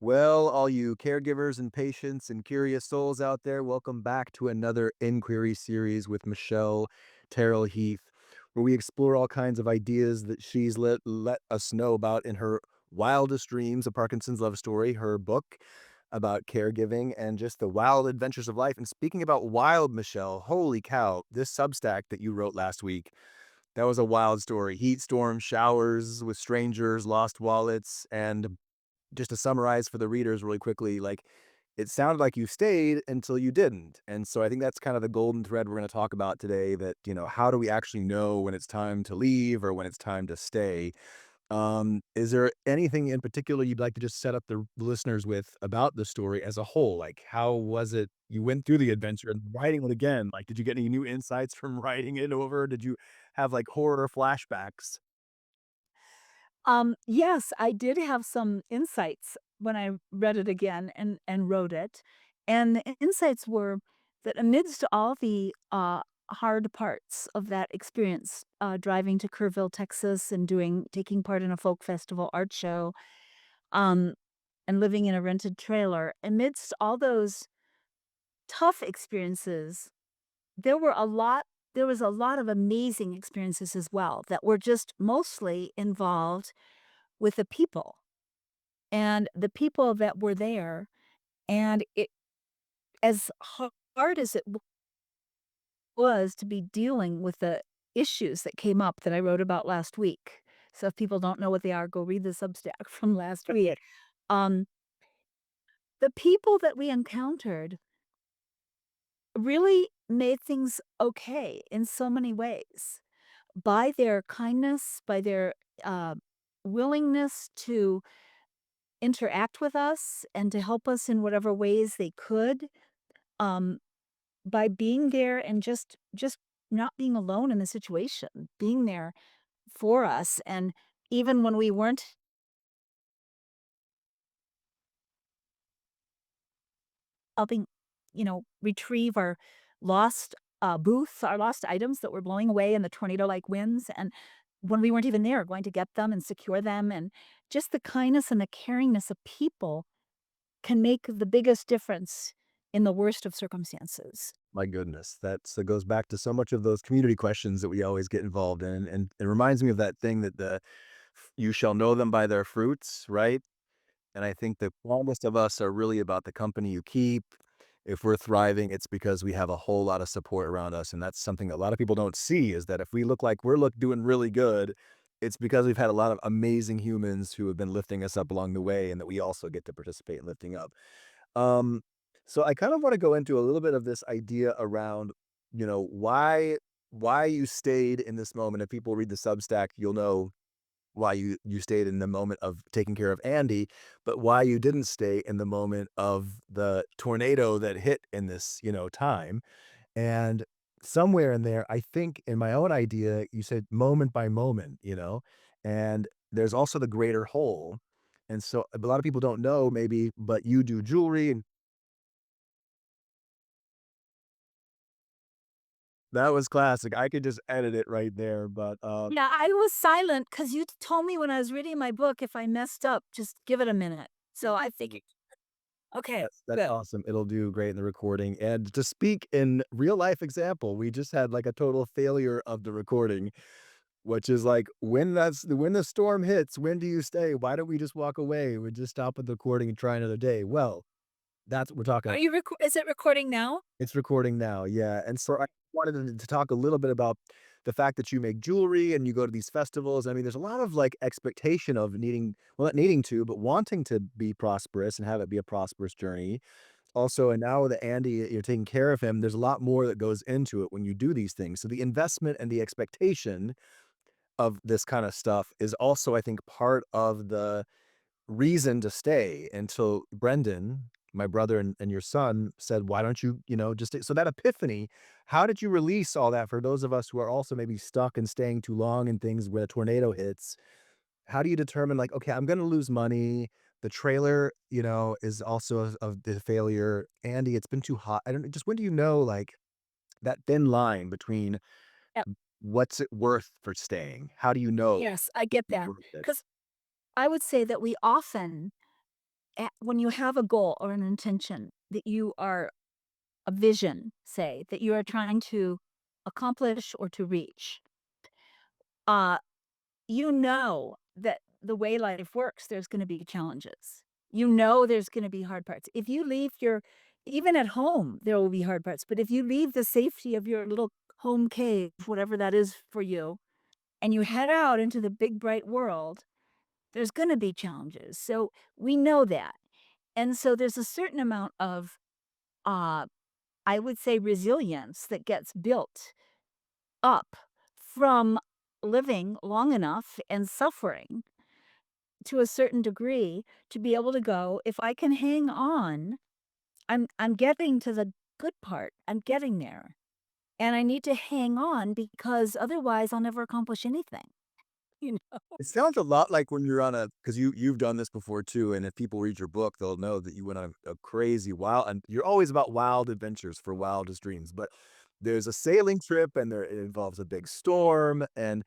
Well, all you caregivers and patients and curious souls out there, welcome back to another inquiry series with Michelle Terrill-Heath, where we explore all kinds of ideas that she's let us know about in her wildest dreams, A Parkinson's Love Story, her book about caregiving and just the wild adventures of life. And speaking about wild, Michelle, holy cow, this Substack that you wrote last week, that was a wild story. Heat storm, showers with strangers, lost wallets, and just to summarize for the readers really quickly, like it sounded like you stayed until you didn't. And so I think that's kind of the golden thread we're going to talk about today that, how do we actually know when it's time to leave or when it's time to stay? Is there anything in particular you'd like to just set up the listeners with about the story as a whole? Like, how was it you went through the adventure and writing it again? Like, did you get any new insights from writing it over? Did you have like horror flashbacks? Yes, I did have some insights when I read it again and wrote it, and the insights were that amidst all the, hard parts of that experience, driving to Kerrville, Texas, and taking part in a folk festival art show, um, and living in a rented trailer, amidst all those tough experiences, there were a lot there was a lot of amazing experiences as well that were just mostly involved with the people. And the people that were there, and it as hard as it was to be dealing with the issues that came up that I wrote about last week. So if people don't know what they are, go read the Substack from last week. Um, the people that we encountered really made things okay in so many ways by their kindness, by their, uh, willingness to interact with us and to help us in whatever ways they could. Um, by being there and just not being alone in the situation, being there for us, and even when we weren't helping, retrieve our lost, booths, our lost items that were blowing away in the tornado-like winds, and when we weren't even there, going to get them and secure them, and just the kindness and the caringness of people can make the biggest difference in the worst of circumstances. My goodness, that goes back to so much of those community questions that we always get involved in, and it reminds me of that thing that "You shall know them by their fruits," right? And I think the strongest of us are really about the company you keep. If we're thriving, it's because we have a whole lot of support around us, and that's something that a lot of people don't see, is that if we look like we're doing really good, it's because we've had a lot of amazing humans who have been lifting us up along the way, and that we also get to participate in lifting up. Um, so I kind of want to go into a little bit of this idea around, why you stayed in this moment. If people read the Substack, you'll know why you stayed in the moment of taking care of Andy, but why you didn't stay in the moment of the tornado that hit in this, time. And somewhere in there, I think in my own idea, you said moment by moment, and there's also the greater whole. And so a lot of people don't know maybe, but you do jewelry and that was classic. I could just edit it right there, but, Yeah, I was silent because you told me when I was reading my book, if I messed up, just give it a minute. So I figured, okay, that's good. awesome. It'll do great in the recording, and to speak in real life example, we just had, like, a total failure of the recording, which is like, when the storm hits, when do you stay? Why don't we just walk away? We just stop with the recording and try another day. Well, that's what we're talking. Is it recording now? It's recording now, yeah, and so I wanted to talk a little bit about the fact that you make jewelry and you go to these festivals. I mean, there's a lot of, like, expectation of needing well, not needing to, but wanting to be prosperous and have it be a prosperous journey. Also, and now that Andy, you're taking care of him, there's a lot more that goes into it when you do these things. So the investment and the expectation of this kinda stuff is also, I think, part of the reason to stay until Brendan, my brother and your son said, "Why don't you, just stay?" So that epiphany, how did you release all that for those of us who are also maybe stuck and staying too long in things where a tornado hits? How do you determine like, "Okay, I'm gonna lose money. The trailer, is also of the failure. Andy, it's been too hot." I don't know, just when do you know, like, that thin line between Yep. what's it worth for staying? How do you know Yes, I get it's that. worth it? Because I would say that we often when you have a goal or an intention that you are a vision, say, that you are trying to accomplish or to reach, uh, you know that the way life works, there's gonna be challenges. You know there's gonna be hard parts. If you leave your even at home, there will be hard parts, but if you leave the safety of your little home cave, whatever that is for you, and you head out into the big bright world, there's gonna be challenges. So, we know that. And so there's a certain amount of, uh, I would say resilience that gets built up from living long enough and suffering to a certain degree to be able to go, if I can hang on, I'm getting to the good part. I'm getting there. And I need to hang on because otherwise I'll never accomplish anything. You know? It sounds a lot like when you're on a because you've done this before too, and if people read your book, they'll know that you went on a crazy wild and you're always about wild adventures for wildest dreams, but there's a sailing trip and there it involves a big storm, and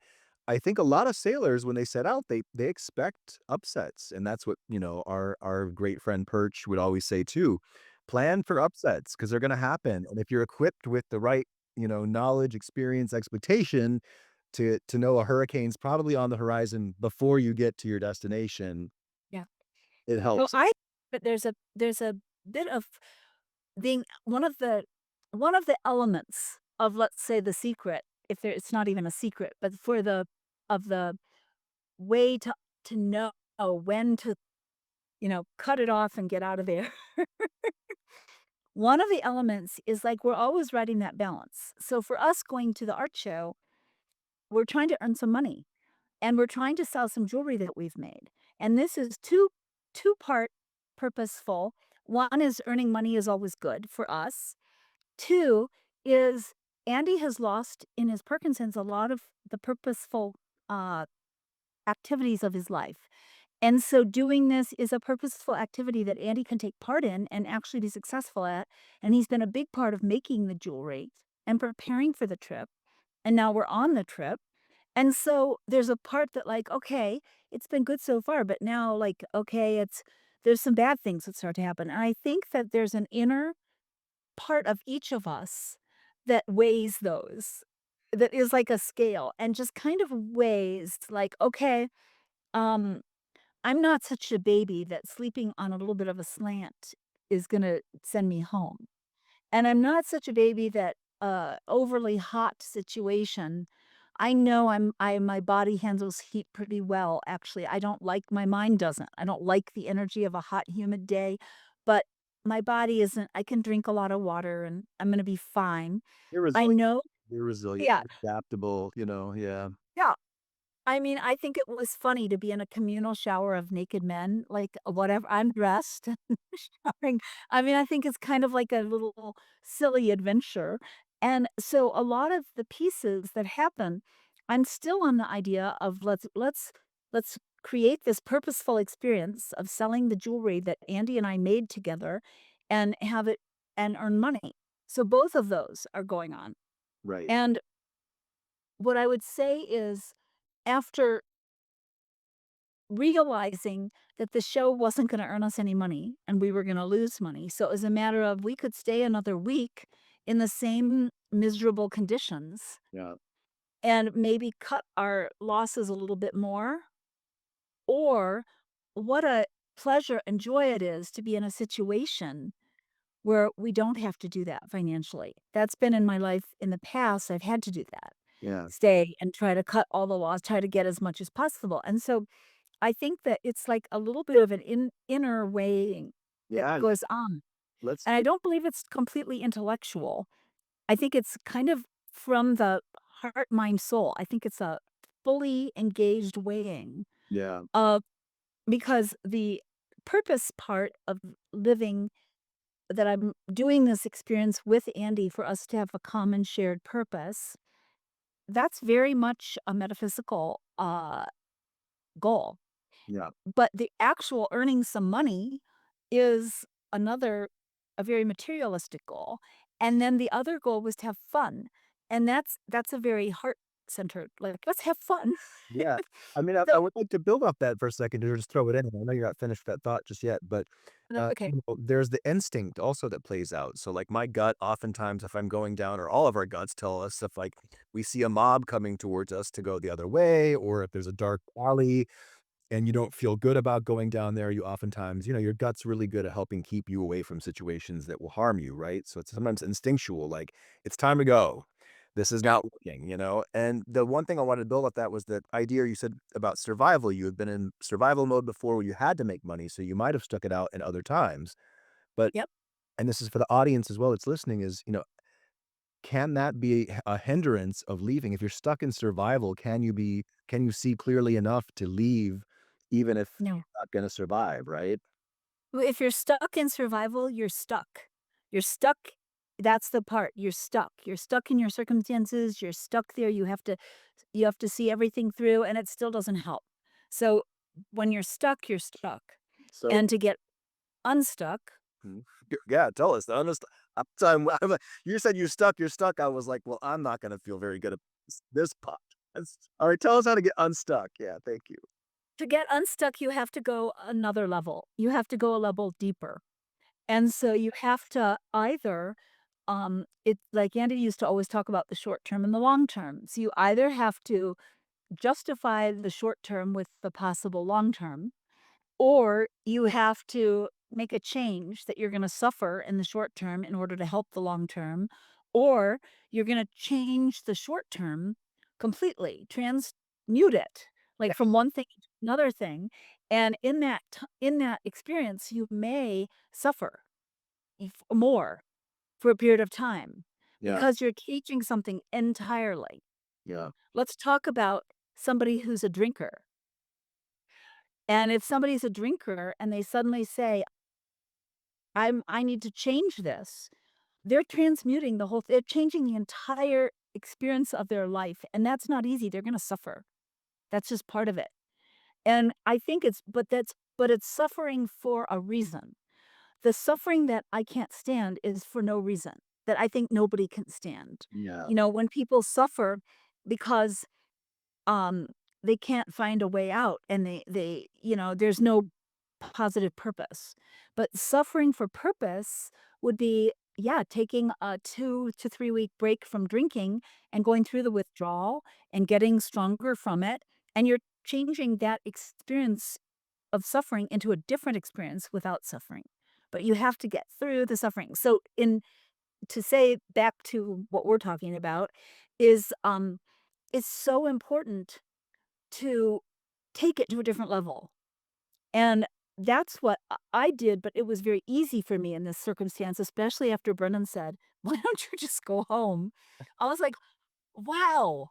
I think a lot of sailors, when they set out, they expect upsets, and that's what, our great friend Perch would always say too. Plan for upsets because 'cause they're gonna happen, and if you're equipped with the right, knowledge, experience, expectation, to know a hurricane's probably on the horizon before you get to your destination, Yeah. it So helps. I but there's a bit of being one of the elements of, let's say, the secret, if there it's not even a secret, but for the way to know when to, cut it off and get out of there. One of the elements is, like, we're always riding that balance. So for us going to the art show, we're trying to earn some money, and we're trying to sell some jewelry that we've made. And this is two-part purposeful. One is earning money is always good for us. 2 is Andy has lost in his Parkinson's a lot of the purposeful, uh, activities of his life. And so doing this is a purposeful activity that Andy can take part in and actually be successful at, and he's been a big part of making the jewelry and preparing for the trip, and now we're on the trip, and so there's a part that, like, okay, it's been good so far, but now, like, okay, there's some bad things that start to happen, and I think that there's an inner part of each of us that weighs those, that is like a scale and just kind of weighs, like, okay, um I'm not such a baby that sleeping on a little bit of a slant is gonna send me home, and I'm not such a baby that, overly hot situation I know my body handles heat pretty well, actually, I don't like my mind doesn't. I don't like the energy of a hot, humid day, but my body isn't I can drink a lot of water, and I'm gonna be fine. You're I resilient. know You're resilient, Yeah, you're adaptable, yeah. yeah. I mean, I think it was funny to be in a communal shower of naked men, like, whatever I'm dressed, showering. I mean, I think it's kind of like a little silly adventure, and so a lot of the pieces that happen, I'm still on the idea of let's create this purposeful experience of selling the jewelry that Andy and I made together and have it and earn money. So both of those are going on, Right. and what I would say is after realizing that the show wasn't gonna earn us any money and we were gonna lose money, so it was a matter of we could stay another week in the same miserable conditions Yeah. and maybe cut our losses a little bit more, or what a pleasure and joy it is to be in a situation where we don't have to do that financially. That's been in my life in the past, I've had to do that. Yeah. Stay and try to cut all the loss, try to get as much as possible, and so I think that it's like a little bit of an inner weighing that Yeah, goes on, let's and I don't believe it's completely intellectual. I think it's kind of from the heart, mind, soul. I think it's a fully engaged weighing yeah, of because the purpose part of living that I'm doing this experience with Andy for us to have a common shared purpose, that's very much a metaphysical, goal. yeah, But the actual earning some money is another a very materialistic goal, and then the other goal was to have fun, and that's a very centered. Like, let's have fun. Yeah. I mean, I So would like to build off that for a second or just throw it in. I know you're not finished with that thought just yet, but, no, okay. there's the instinct also that plays out. So, like, my gut oftentimes, if I'm going down or all of our guts tell us if, like, we see a mob coming towards us to go the other way, or if there's a dark alley and you don't feel good about going down there, you oftentimes, your gut's really good at helping keep you away from situations that will harm you, right? So it's sometimes instinctual, like, it's time to go. This is not working, you know? And the one thing I wanted to build off that was that idea you said about survival. You had been in survival mode before where you had to make money, so you might have stuck it out in other times. But, Yep. and this is for the audience as well that's listening, is, can that be a hindrance of leaving? If you're stuck in survival, can you see clearly enough to leave even if No. you're not gonna survive, right? Well, if you're stuck in survival, you're stuck. You're stuck. That's the part. You're stuck. You're stuck in your circumstances. You're stuck there. You have to see everything through and it still doesn't help. So when you're stuck, you're stuck. So And to get unstuck, mhm. Yeah, tell us the honest I'm like, you said you're stuck. I was like, "Well, I'm not gonna feel very good at this pot." Alright, tell us how to get unstuck. Yeah, thank you. to get unstuck, you have to go another level. You have to go a level deeper. And so you have to either it like Andy used to always talk about the short term and the long term. So you either have to justify the short term with the possible long term, or you have to make a change that you're going to suffer in the short term in order to help the long term, or you're going to change the short term completely, transmute it like from one thing to another thing. And in that experience, you may suffer more for a period of time Yeah, because you're teaching something entirely. yeah, Let's talk about somebody who's a drinker. And if somebody's a drinker and they suddenly say, I need to change this, they're transmuting they're changing the entire experience of their life. And that's not easy. They're gonna suffer. That's just part of it. And I think but it's suffering for a reason. The suffering that I can't stand is for no reason, that I think nobody can stand. yeah, When people suffer because, um, they can't find a way out and there's no positive purpose. But suffering for purpose would be, yeah, taking a 2 to 3 week break from drinking and going through the withdrawal and getting stronger from it, and you're changing that experience of suffering into a different experience without suffering. But you have to get through the suffering. So in to say back to what we're talking about is it's so important to take it to a different level. And that's what I did, but it was very easy for me in this circumstance, especially after Brennan said, "Why don't you just go home?" I was like, "Wow,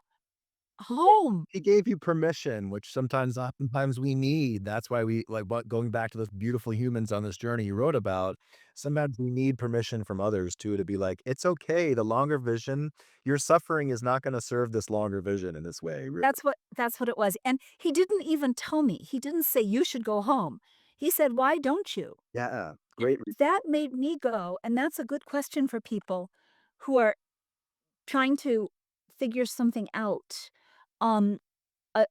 home." he gave you permission, which oftentimes we need. That's why we like what going back to those beautiful humans on this journey you wrote about. Sometimes we need permission from others too to be like, it's okay. The longer vision, your suffering is not going to serve this longer vision in this way. That's what it was, and he didn't even tell me. He didn't say, "You should go home." He said, "Why don't you?" Yeah, And great. that made me go, and that's a good question for people who are trying to figure something out. Um,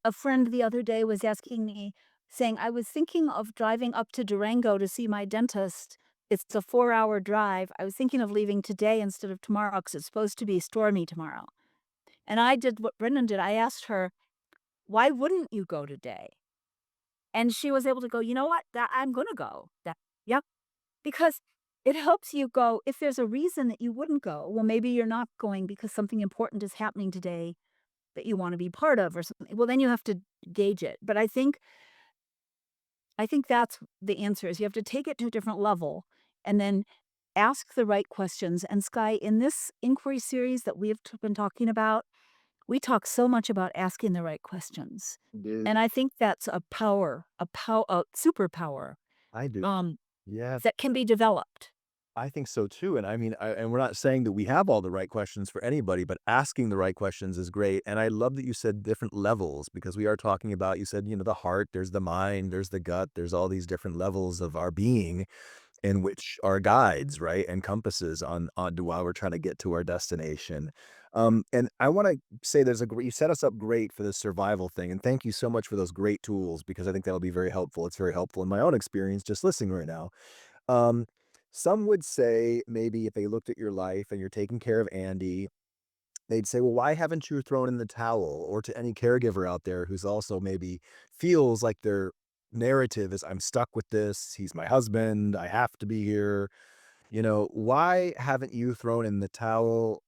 a friend the other day was asking me, saying, "I was thinking of driving up to Durango to see my dentist. It's a 4-hour drive. I was thinking of leaving today instead of tomorrow because it's supposed to be stormy tomorrow." And I did what Brendan did. I asked her, "Why wouldn't you go today?" And she was able to go, "You know what? That I'm gonna go." Yep, because it helps you go if there's a reason that you wouldn't go, well, maybe you're not going because something important is happening today that you wanna be part of or something. Well, then you have to gauge it. But I think that's the answer is you have to take it to a different level and then ask the right questions. And Sky, in this inquiry series that we have been talking about, we talk so much about asking the right questions. Dude, And I think that's a superpower I do. um, Yeah, that can be developed. I think so too. And I mean, and we're not saying that we have all the right questions for anybody, but asking the right questions is great. And I love that you said different levels because we are talking about, you said, the heart, there's the mind, there's the gut, there's all these different levels of our being. and which are guides, right, and compasses on to while we're trying to get to our destination. And I want to say you set us up great for this survival thing, and thank you so much for those great tools because I think that'll be very helpful. It's very helpful in my own experience just listening right now. Um, some would say maybe if they looked at your life and you're taking care of Andy, they'd say, "Well, why haven't you thrown in the towel?" Or to any caregiver out there who's also maybe feels like their narrative is, "I'm stuck with this. He's my husband. I have to be here." Why haven't you thrown in the towel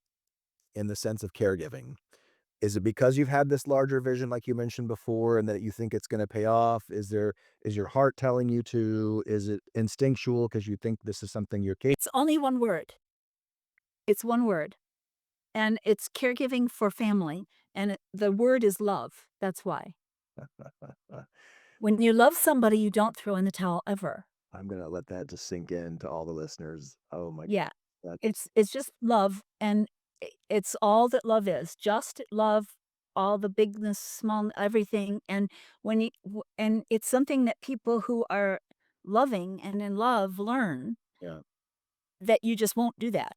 in the sense of caregiving? Is it because you've had this larger vision like you mentioned before and that you think it's gonna pay off? Is your heart telling you to? Is it instinctual because you think this is something you're capable? It's only one word. It's one word, and it's caregiving for family, and the word is love. That's why. When you love somebody, you don't throw in the towel ever. I'm gonna let that just sink in to all the listeners. Oh my Yeah. that It's just love, and it's all that love is, just love, all the bigness, small everything, and when and it's something that people who are loving and in love learn yeah. that you just won't do that.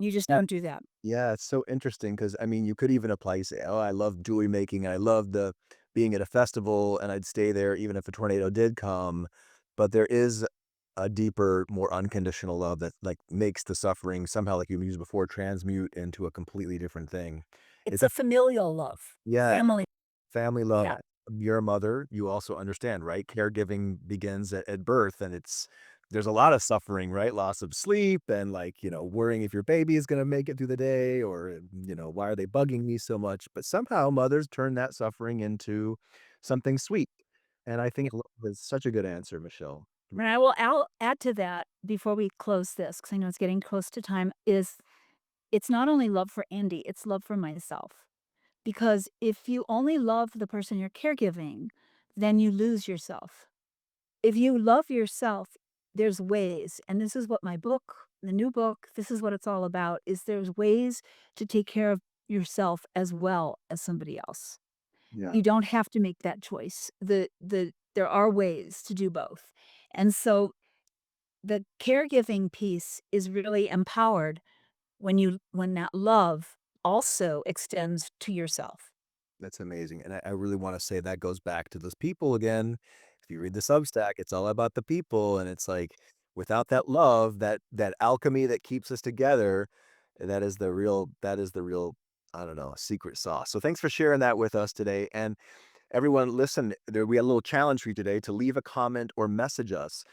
You just don't do that. Yeah, it's so interesting because I mean, you could even apply, you say, "Oh, I love jewelry making, and I love the being at a festival, and I'd stay there even if a tornado did come." But there is a deeper, more unconditional love that like makes the suffering somehow, like you used before, transmute into a completely different thing. Is It's a that familial love, yeah, family. family love. Yeah. You're a mother, you also understand, right? Caregiving begins at birth, and there's a lot of suffering, right? Loss of sleep and like, worrying if your baby is gonna make it through the day or, why are they bugging me so much? But somehow mothers turn that suffering into something sweet. And I think love is such a good answer, Michelle. And I'll add to that before we close this, because I know it's getting close to time, is it's not only love for Andy, it's love for myself. Because if you only love the person you're caregiving, then you lose yourself. If you love yourself, there's ways, and this is what my book, the new book, this is what it's all about, is there's ways to take care of yourself as well as somebody else. Yeah, You don't have to make that choice. There are ways to do both. And so the caregiving piece is really empowered when that love also extends to yourself. that's amazing. And I really want to say that goes back to those people again. If you read the Substack, it's all about the people. And it's like without that love, that alchemy that keeps us together, that is the real, I don't know, secret sauce. So thanks for sharing that with us today. And everyone, listen, we had a little challenge for you today to leave a comment or message us.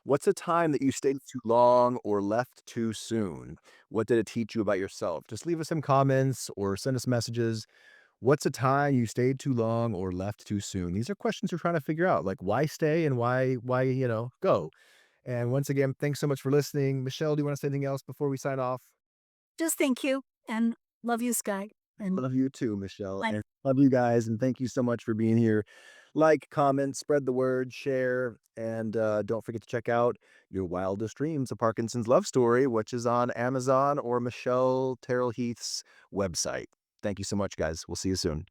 What's a time that you stayed too long or left too soon? What did it teach you about yourself? Just leave us some comments or send us messages. What's a time you stayed too long or left too soon? These are questions we're trying to figure out, like why stay and why, go. And once again, thanks so much for listening. Michelle, do you want to say anything else before we sign off? Just thank you, and love you, Sky, and Love you too, Michelle, bye. and love you guys, and thank you so much for being here. Like, comment, spread the word, share, and don't forget to check out Your Wildest Dreams, a Parkinson's Love Story, which is on Amazon or Michelle Terrill-Heath's website. Thank you so much, guys. We'll see you soon.